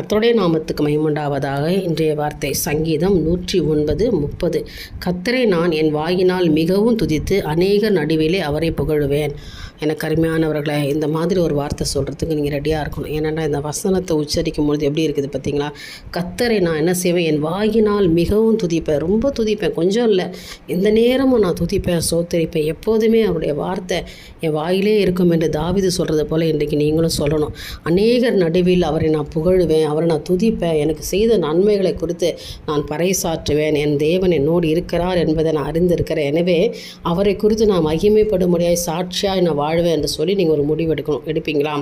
கர்த்தருடைய நாமத்துக்கு மகிமையுண்டாவதாக. இன்றைய வார்த்தை சங்கீதம் 109:30. கர்த்தரை நான் என் வாயினால் மிகவும் துதித்து அநேகர் நடுவிலே அவரை புகழுவேன். எனக்கு அருமையானவர்களை, இந்த மாதிரி ஒரு வார்த்தை சொல்கிறதுக்கு நீங்கள் ரெடியாக இருக்கணும். ஏன்னா இந்த வசனத்தை உச்சரிக்கும் பொழுது எப்படி இருக்குது பார்த்தீங்களா? கர்த்தரை நான் என்ன செய்வேன், என் வாயினால் மிகவும் துதிப்பேன், ரொம்ப துதிப்பேன், கொஞ்சம் இல்லை, எந்த நேரமும் நான் துதிப்பேன், சோத்தரிப்பேன், எப்போதுமே அவருடைய வார்த்தை என் வாயிலே இருக்கும் என்று தாவீது சொல்கிறது போல் இன்றைக்கு நீங்களும் சொல்லணும். அநேகர் நடுவில் அவரை நான் புகழுவேன், அவரை நான் துதிப்பேன், எனக்கு செய்த நன்மைகளை குறித்து நான் பறைசாற்றுவேன், என் தேவன் என்னோடு இருக்கிறார் என்பதை நான் அறிந்திருக்கிறேன், எனவே அவரை குறித்து நான் மகிமைப்படும்படியாய் சாட்சியாய் நான் வாழ்வேன் என்று சொல்லி நீங்கள் ஒரு முடிவு எடுப்பீங்களா?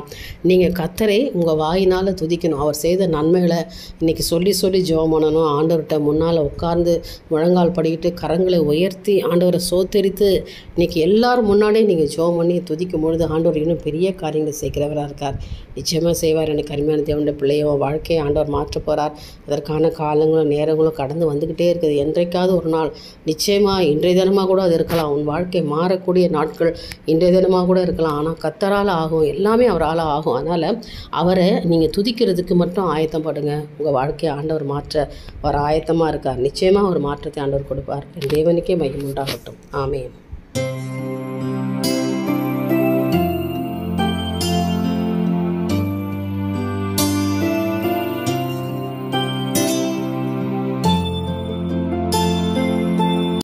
நீங்கள் கர்த்தரை உங்கள் வாயினால் துதிக்கணும். அவர் செய்த நன்மைகளை இன்றைக்கி சொல்லி ஜெபம் பண்ணணும். ஆண்டவர்கிட்ட முன்னால் உட்கார்ந்து முழங்கால் படிக்கிட்டு கரங்களை உயர்த்தி ஆண்டவரை சோத்தரித்து இன்றைக்கி எல்லாரும் முன்னாடியே நீங்கள் ஜெபம் பண்ணி துதிக்கும் பொழுது ஆண்டவர் இன்னும் பெரிய காரியங்களை செய்கிறவராக இருக்கார். நிச்சயமாக செய்வார். எனக்கு அருமையான தேவனுடைய பிள்ளையோ, வாழ்க்கையை ஆண்டவர் மாற்ற போகிறார். அதற்கான காலங்களும் நேரங்களும் கடந்து வந்துக்கிட்டே இருக்குது. என்றைக்காவது ஒரு நாள் நிச்சயமாக இன்றைய தினமாக கூட அது இருக்கலாம். உன் வாழ்க்கை மாறக்கூடிய நாட்கள் இன்றைய தினமாக கூட இருக்கலாம். ஆனால் கர்த்தரால் ஆகும், எல்லாமே அவரால் ஆகும். அதனால் அவரை நீங்கள் துதிக்கிறதுக்கு மட்டும் ஆயத்தப்படுங்க. உங்கள் வாழ்க்கையை ஆண்டவர் மாற்ற அவர் ஆயத்தமாக இருக்கார். நிச்சயமாக ஒரு மாற்றத்தை ஆண்டவர் கொடுப்பார். என் தேவனுக்கே மகிமை உண்டாகட்டும். ஆமென்.